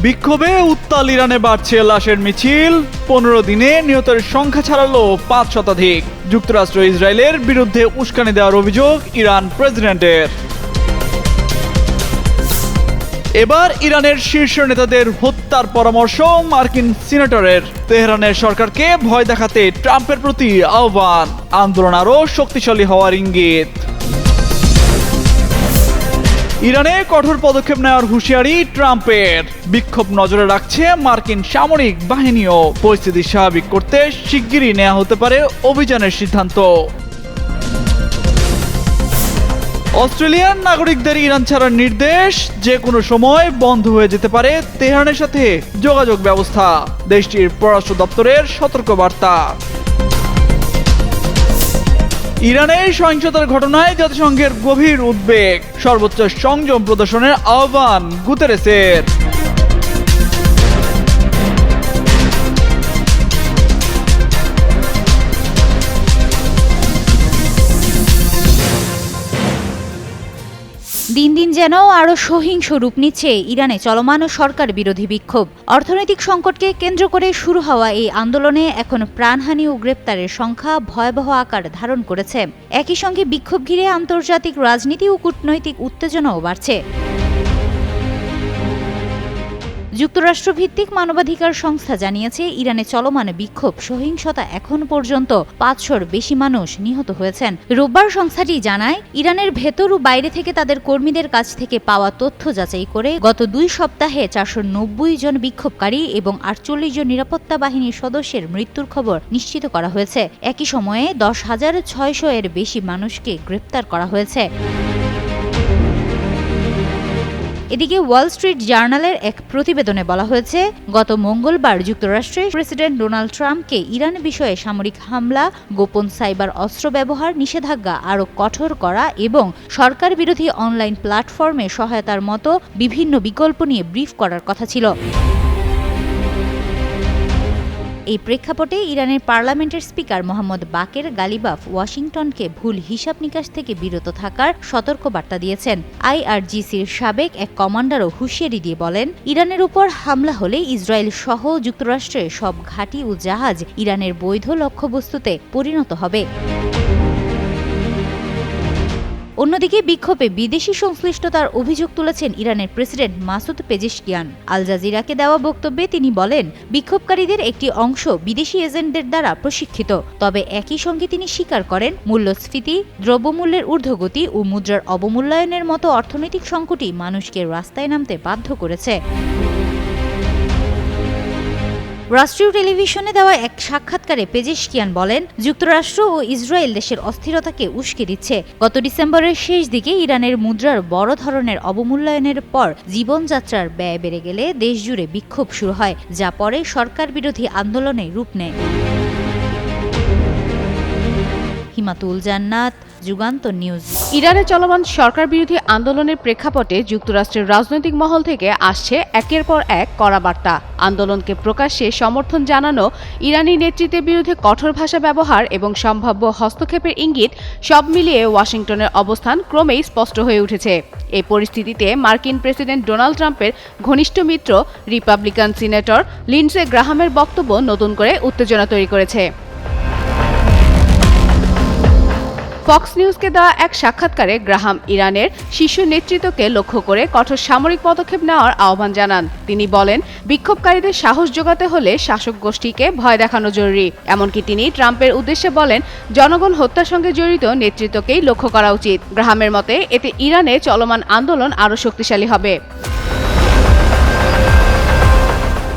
বিক্ষোভে উত্তাল ইরানে বাড়ছে লাশের মিছিল। 15 দিনে নিহতের সংখ্যা ছাড়ালো 5 শতাধিক। যুক্তরাষ্ট্র ইসরায়েলের বিরুদ্ধে উস্কানি দেওয়ার অভিযোগ ইরান প্রেসিডেন্টের। এবার ইরানের শীর্ষ নেতাদের হত্যার পরামর্শ মার্কিন সিনেটরের। তেহরানের সরকারকে ভয় দেখাতে ট্রাম্পের প্রতি আহ্বান। আন্দোলন আরও শক্তিশালী হওয়ার ইঙ্গিত। ইরানে কঠোর পদক্ষেপ নেওয়ার হুঁশিয়ারি ট্রাম্পের। বিক্ষোভ নজরে রাখছে মার্কিন সামরিক বাহিনীও। পরিস্থিতি স্বাভাবিক করতে শিগগিরই নেওয়া হতে পারে অভিযানের সিদ্ধান্ত। অস্ট্রেলিয়ান নাগরিকদের ইরান ছাড়ার নির্দেশ। যে কোনো সময় বন্ধ হয়ে যেতে পারে তেহরানের সাথে যোগাযোগ ব্যবস্থা। দেশটির পররাষ্ট্র দপ্তরের সতর্কবার্তা। ইরানের সহিংসতার ঘটনায় জাতিসংঘের গভীর উদ্বেগ। সর্বোচ্চ সংযম প্রদর্শনের আহ্বান গুতেরেসের। দিন দিন যেন আরও সহিংস রূপ নিচ্ছে ইরানে চলমান সরকার বিরোধী বিক্ষোভ। অর্থনৈতিক সংকটকে কেন্দ্র করে শুরু হওয়া এই আন্দোলনে এখন প্রাণহানি ও গ্রেপ্তারের সংখ্যা ভয়াবহ আকার ধারণ করেছে। একই সঙ্গে বিক্ষোভ ঘিরে আন্তর্জাতিক রাজনীতি ও কূটনৈতিক উত্তেজনাও বাড়ছে। যুক্তরাষ্ট্রভিত্তিক মানবাধিকার সংস্থা জানিয়েছে, ইরানে চলমান বিক্ষোভ সহিংসতা এখন পর্যন্ত 500-র বেশি মানুষ নিহত হয়েছেন। রোববার সংস্থাটি জানায়, ইরানের ভেতর ও বাইরে থেকে তাদের কর্মীদের কাছ থেকে পাওয়া তথ্য যাচাই করে গত 2 সপ্তাহে 490 জন বিক্ষোভকারী এবং 48 জন নিরাপত্তা বাহিনীর সদস্যের মৃত্যুর খবর নিশ্চিত করা হয়েছে। একই সময়ে 10,600 এর বেশি মানুষকে গ্রেপ্তার করা হয়েছে। এদিকে ওয়াল স্ট্রিট জার্নালের এক প্রতিবেদনে বলা হয়েছে, গত মঙ্গলবার যুক্তরাষ্ট্রের প্রেসিডেন্ট ডোনাল্ড ট্রাম্পকে ইরান বিষয়ে সামরিক হামলা, গোপন সাইবার অস্ত্র ব্যবহার, নিষেধাজ্ঞা আরও কঠোর করা এবং সরকার বিরোধী অনলাইন প্ল্যাটফর্মে সহায়তার মতো বিভিন্ন বিকল্প নিয়ে ব্রিফ করার কথা ছিল। এই প্রেক্ষাপটে ইরানের পার্লামেন্টের স্পিকার মোহাম্মদ বাকের গালিবাফ ওয়াশিংটনকে ভুল হিসাব নিকাশ থেকে বিরত থাকার সতর্কবার্তা দিয়েছেন। আইআরজিসির সাবেক এক কমান্ডারও হুঁশিয়ারি দিয়ে বলেন, ইরানের উপর হামলা হলে ইসরায়েল সহ যুক্তরাষ্ট্রের সব ঘাঁটি ও জাহাজ ইরানের বৈধ লক্ষ্যবস্তুতে পরিণত হবে। অন্যদিকে বিক্ষোভে বিদেশি সংশ্লিষ্টতার অভিযোগ তুলেছেন ইরানের প্রেসিডেন্ট মাসুদ পেজেশকিয়ান। আল জাজিরাকে দেওয়া বক্তব্যে তিনি বলেন, বিক্ষোভকারীদের একটি অংশ বিদেশি এজেন্টদের দ্বারা প্রশিক্ষিত। তবে একই সঙ্গে তিনি স্বীকার করেন, মূল্যস্ফীতি, দ্রব্যমূল্যের ঊর্ধ্বগতি ও মুদ্রার অবমূল্যায়নের মতো অর্থনৈতিক সংকটই মানুষকে রাস্তায় নামতে বাধ্য করেছে। রাষ্ট্রীয় টেলিভিশনে দেওয়া এক সাক্ষাৎকারে পেজেশকিয়ান বলেন, যুক্তরাষ্ট্র ও ইসরায়েল দেশের অস্থিরতাকে উস্কে দিচ্ছে। গত ডিসেম্বরের শেষ দিকে ইরানের মুদ্রার বড় ধরনের অবমূল্যায়নের পর জীবনযাত্রার ব্যয় বেড়ে গেলে দেশজুড়ে বিক্ষোভ শুরু হয়, যা পরে সরকার বিরোধী আন্দোলনে রূপ নেয়। হিমাতুল জান্নাত, যুগান্তর নিউজ। ইরানে চলমান সরকার বিরোধী আন্দোলনের প্রেক্ষাপটে যুক্তরাষ্ট্রের রাজনৈতিক মহল থেকে আসছে একের পর এক কড়া বার্তা। আন্দোলনকে প্রকাশ্যে সমর্থন জানানো, ইরানি নেতৃত্বের বিরুদ্ধে কঠোর ভাষা ব্যবহার এবং সম্ভাব্য হস্তক্ষেপের ইঙ্গিত, সব মিলিয়ে ওয়াশিংটনের অবস্থান ক্রমেই স্পষ্ট হয়ে উঠেছে। এই পরিস্থিতিতে মার্কিন প্রেসিডেন্ট ডোনাল্ড ট্রাম্পের ঘনিষ্ঠ মিত্র রিপাবলিকান সিনেটর লিন্ডসে গ্রাহামের বক্তব্য নতুন করে উত্তেজনা তৈরি করেছে। ফক্স নিউজকে দেওয়া এক সাক্ষাৎকারে গ্রাহাম ইরানের শীর্ষ নেতৃত্বকে লক্ষ্য করে কঠোর সামরিক পদক্ষেপ নেওয়ার আহ্বান জানান। তিনি বলেন, বিক্ষোভকারীদের সাহস জোগাতে হলে শাসক গোষ্ঠীকে ভয় দেখানো জরুরি। এমনকি তিনি ট্রাম্পের উদ্দেশ্যে বলেন, জনগণ হত্যার সঙ্গে জড়িত নেতৃত্বকেই লক্ষ্য করা উচিত। গ্রাহামের মতে এতে ইরানে চলমান আন্দোলন আরও শক্তিশালী হবে।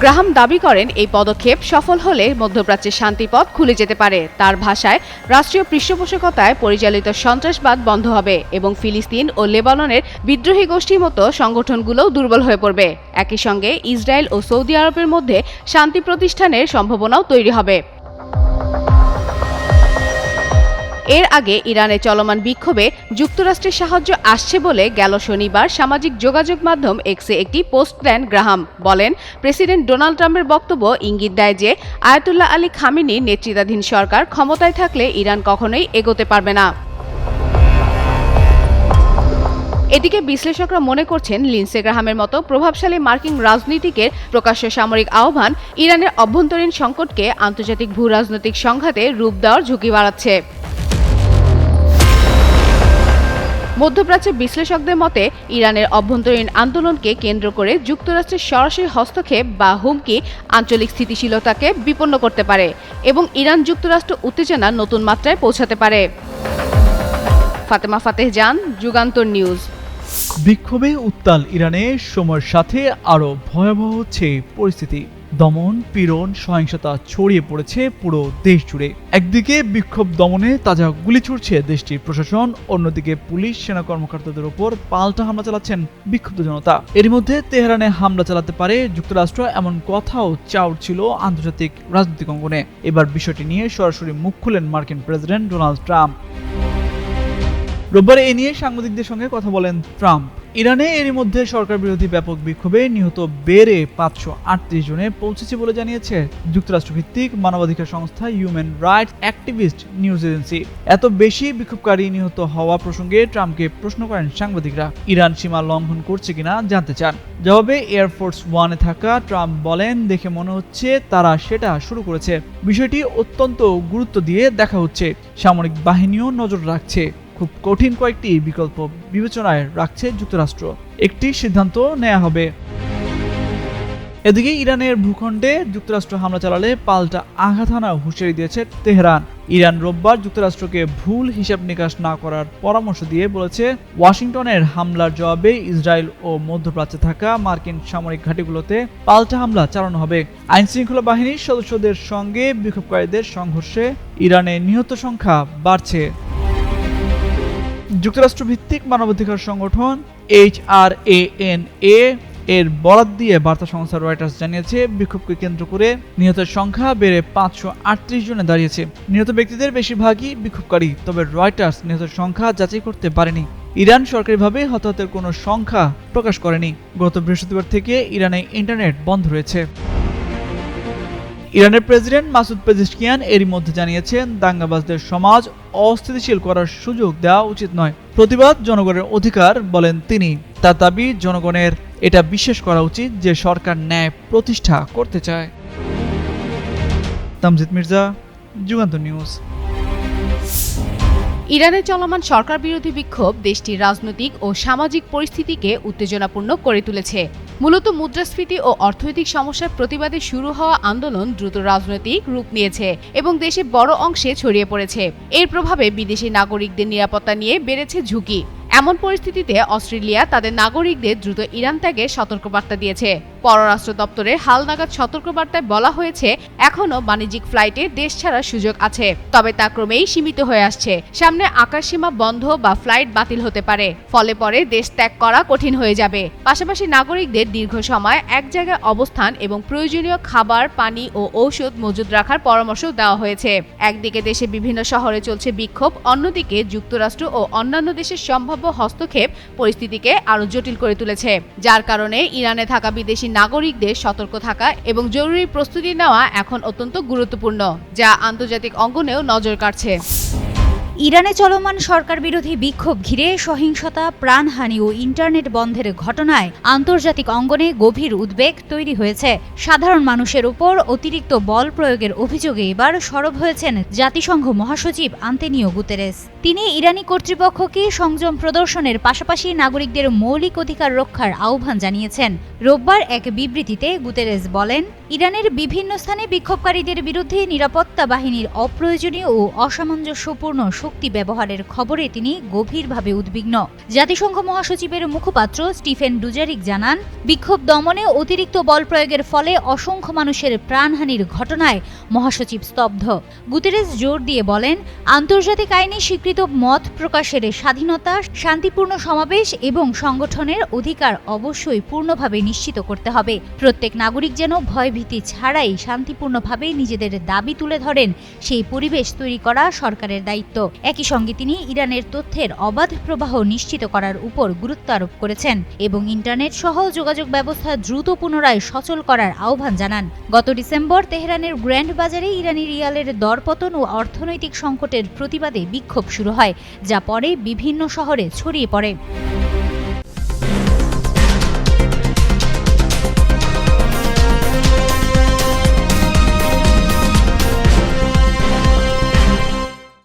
গ্রাহাম দাবি করেন, এই পদক্ষেপ সফল হলে মধ্যপ্রাচ্যের শান্তিপথ খুলে যেতে পারে। তার ভাষায়, রাষ্ট্রীয় পৃষ্ঠপোষকতায় পরিচালিত সন্ত্রাসবাদ বন্ধ হবে এবং ফিলিস্তিন ও লেবাননের বিদ্রোহী গোষ্ঠীর মতো সংগঠনগুলোও দুর্বল হয়ে পড়বে। একই সঙ্গে ইসরায়েল ও সৌদি আরবের মধ্যে শান্তি প্রতিষ্ঠানের সম্ভাবনাও তৈরি হবে। এর আগে ইরানে চলমান বিক্ষোভে যুক্তরাষ্ট্রের সাহায্য আসছে বলে গেল শনিবার সামাজিক যোগাযোগ মাধ্যম এক্সে একটি পোস্ট দেন গ্রাহাম। বলেন, প্রেসিডেন্ট ডোনাল্ড ট্রাম্পের বক্তব্য ইঙ্গিত দেয় যে আয়াতুল্লাহ আলী খামেনির নেতৃত্বাধীন সরকার ক্ষমতায় থাকলে ইরান কখনোই এগোতে পারবে না। এদিকে বিশ্লেষকরা মনে করছেন লিন্ডসে গ্রাহামের মতো প্রভাবশালী মার্কিন রাজনীতিকের প্রকাশ্য সামরিক আহ্বান ইরানের অভ্যন্তরীণ সংকটকে আন্তর্জাতিক ভূ-রাজনৈতিক সংঘাতে রূপ দেওয়ার ঝুঁকি বাড়াচ্ছে। মধ্যপ্রাচ্যের বিশ্লেষকদের মতে ইরানের অভ্যন্তরীণ আন্দোলনকে কেন্দ্র করে যুক্তরাষ্ট্রের সরাসরি হস্তক্ষেপ বা হুমকি আঞ্চলিক স্থিতিশীলতাকে বিপন্ন করতে পারে এবং ইরান যুক্তরাষ্ট্র উত্তেজনা নতুন মাত্রায় পৌঁছাতে পারে। ফাতেমা ফাতেহ জান, যুগান্তর নিউজ। বিক্ষোভে উত্তাল ইরানে সময়ের সাথে আরো ভয়াবহ হচ্ছে পরিস্থিতি। দমন, পীড়ন, সহিংসতা ছড়িয়ে পড়েছে পুরো দেশ জুড়ে। একদিকে বিক্ষোভ দমনে তাজা গুলি ছুড়ছে দেশটির প্রশাসন, অন্যদিকে পুলিশ সেনা কর্মকর্তাদের উপর পাল্টা হামলা চালাচ্ছেন বিক্ষুব্ধ জনতা। এর মধ্যে তেহরানে হামলা চালাতে পারে যুক্তরাষ্ট্র এমন কথাও উঠছিল আন্তর্জাতিক রাজনৈতিক অঙ্গনে। এবার বিষয়টি নিয়ে সরাসরি মুখ খুলেন মার্কিন প্রেসিডেন্ট ডোনাল্ড ট্রাম্প। রোববার এ নিয়ে সাংবাদিকদের সঙ্গে কথা বলেন ট্রাম্প। ইরানে এরই মধ্যে সরকার বিরোধী ব্যাপক বিক্ষোভে নিহত বেড়ে 538 জনে পৌঁছেছে বলে জানিয়েছে যুক্তরাষ্ট্রভিত্তিক মানবাধিকার সংস্থা human rights activist news agency. এত বেশি বিক্ষোভকারী নিহত হওয়া প্রসঙ্গে ট্রাম্পকে প্রশ্ন করেন সাংবাদিকরা। ইরান সীমা লঙ্ঘন করছে কিনা জানতে চান। জবাবে এয়ারফোর্স ওয়ানে থাকা ট্রাম্প বলেন, দেখে মনে হচ্ছে তারা সেটা শুরু করেছে। বিষয়টি অত্যন্ত গুরুত্ব দিয়ে দেখা হচ্ছে। সামরিক বাহিনীও নজর রাখছে। খুব কঠিন কয়েকটি বিকল্প বিবেচনায় রাখছে যুক্তরাষ্ট্র। একটি সিদ্ধান্ত নেওয়া হবে। এদিকে ইরানের ভূখণ্ডে যুক্তরাষ্ট্র হামলা চালালে পাল্টা আঘাত হানার হুঁশিয়ারি দিয়েছে তেহরান। ইরান রোববার যুক্তরাষ্ট্রকে ভুল হিসাব নিকাশ না করার পরামর্শ দিয়ে বলেছে, ওয়াশিংটনের হামলার জবাবে ইসরায়েল ও মধ্যপ্রাচ্যে থাকা মার্কিন সামরিক ঘাঁটিগুলোতে পাল্টা হামলা চালানো হবে। আইনশৃঙ্খলা বাহিনীর সদস্যদের সঙ্গে বিক্ষোভকারীদের সংঘর্ষে ইরানের নিহত সংখ্যা বাড়ছে। যুক্তরাষ্ট্র ভিত্তিক মানবাধিকার সংগঠন HRANA এর বরাত দিয়ে বার্তা সংস্থা রয়টার্স জানিয়েছে, বিক্ষোভকে কেন্দ্র করে নিহতের সংখ্যা বেড়ে 538 জনে দাঁড়িয়েছে। নিহত ব্যক্তিদের বেশিরভাগই বিক্ষোভকারী। তবে রয়টার্স নিহতের সংখ্যা যাচাই করতে পারেনি। ইরান সরকারিভাবে হতাহতের কোনো সংখ্যা প্রকাশ করেনি। গত বৃহস্পতিবার থেকে ইরানে ইন্টারনেট বন্ধ রয়েছে। ইরানের প্রেসিডেন্ট মাসুদ পেজিশকিয়ান এরই মধ্যে জানিয়েছেন, দাঙ্গাবাজদের সমাজ অস্থিতিশীল করার সুযোগ দেওয়া উচিত নয়। প্রতিবাদ জনগণের অধিকার বলেন তিনি। তার দাবি, জনগণের এটা বিশ্বাস করা উচিত যে সরকার ন্যায় প্রতিষ্ঠা করতে চায়। তামজিদ মির্জা, যুগান্তর নিউজ। ইরানে চলমান সরকার বিরোধী বিক্ষোভ দেশটির রাজনৈতিক ও সামাজিক পরিস্থিতিকে উত্তেজনাপূর্ণ করে তুলেছে। মূলত মুদ্রাস্ফীতি ও অর্থনৈতিক সমস্যার প্রতিবাদে শুরু হওয়া আন্দোলন দ্রুত রাজনৈতিক রূপ নিয়েছে এবং দেশে বড় অংশে ছড়িয়ে পড়েছে। এর প্রভাবে বিদেশি নাগরিকদের নিরাপত্তা নিয়ে বেড়েছে ঝুঁকি। এমন পরিস্থিতিতে অস্ট্রেলিয়া তাদের নাগরিকদের দ্রুত ইরান ত্যাগের সতর্কবার্তা দিয়েছে। পররাষ্ট্র দপ্তরের হালনাগাদ সতর্কবার্তায় বলা হয়েছে, এখনও বাণিজ্যিক ফ্লাইটে দেশ ছাড়ার সুযোগ আছে, তবে তা ক্রমেই সীমিত হয়ে আসছে। সামনে আকাশসীমা বন্ধ বা ফ্লাইট বাতিল হতে পারে, ফলে পরে দেশ ত্যাগ করা কঠিন হয়ে যাবে। পাশাপাশি নাগরিকদের দীর্ঘ সময় এক জায়গায় অবস্থান এবং প্রয়োজনীয় খাবার, পানি ও ঔষধ মজুদ রাখার পরামর্শ দেওয়া হয়েছে। একদিকে দেশে বিভিন্ন শহরে চলছে বিক্ষোভ, অন্যদিকে যুক্তরাষ্ট্র ও অন্যান্য দেশের সম্ভাব্য হস্তক্ষেপ পরিস্থিতিকে আরো জটিল করে তুলেছে, যার কারণে ইরানে থাকা বিদেশি নাগরিকদের সতর্ক থাকা এবং জরুরি প্রস্তুতি নেওয়া এখন অত্যন্ত গুরুত্বপূর্ণ, যা আন্তর্জাতিক অঙ্গনেও নজর কাড়ছে। ইরানে চলমান সরকার বিরোধী বিক্ষোভ ঘিরে সহিংসতা, প্রাণহানি ও ইন্টারনেট বন্ধের ঘটনায় আন্তর্জাতিক অঙ্গনে গভীর উদ্বেগ তৈরি হয়েছে। সাধারণ মানুষের উপর অতিরিক্ত বল প্রয়োগের অভিযোগে এবার সরব হয়েছেন জাতিসংঘ মহাসচিব আন্তোনিও গুতেরেস। তিনি ইরানি কর্তৃপক্ষকে সংযম প্রদর্শনের পাশাপাশি নাগরিকদের মৌলিক অধিকার রক্ষার আহ্বান জানিয়েছেন। রোববার এক বিবৃতিতে গুতেরেস বলেন, ইরানের বিভিন্ন স্থানে বিক্ষোভকারীদের বিরুদ্ধে নিরাপত্তা বাহিনীর অপ্রয়োজনীয় ও অসামঞ্জস্যপূর্ণ শক্তি ব্যবহারের খবরে তিনি গভীরভাবে উদ্বিগ্ন। জাতিসংঘ মহাসচিবের মুখপাত্র স্টিফেন ডুজারিক জানান, বিক্ষোভ দমনে অতিরিক্ত বল প্রয়োগের ফলে অসংখ্য মানুষের প্রাণহানির ঘটনায় মহাসচিব স্তব্ধ। গুতেরেস জোর দিয়ে বলেন, আন্তর্জাতিক আইনে স্বীকৃত মত প্রকাশের স্বাধীনতা, শান্তিপূর্ণ সমাবেশ এবং সংগঠনের অধিকার অবশ্যই পূর্ণভাবে নিশ্চিত করতে হবে। প্রত্যেক নাগরিক যেন ভয়ভীতি ছাড়াই শান্তিপূর্ণভাবে নিজেদের দাবি তুলে ধরেন, সেই পরিবেশ তৈরি করা সরকারের দায়িত্ব। একই সঙ্গে তিনি ইরানের তথ্যের অবাধ প্রবাহ নিশ্চিত করার উপর গুরুত্ব আরোপ করেছেন এবং ইন্টারনেট সহ যোগাযোগ ব্যবস্থা দ্রুত পুনরায় সচল করার আহ্বান জানান। গত ডিসেম্বর তেহরানের গ্র্যান্ড বাজারে ইরানি রিয়ালের দরপতন ও অর্থনৈতিক সংকটের প্রতিবাদে বিক্ষোভ শুরু হয়, যা পরে বিভিন্ন শহরে ছড়িয়ে পড়ে।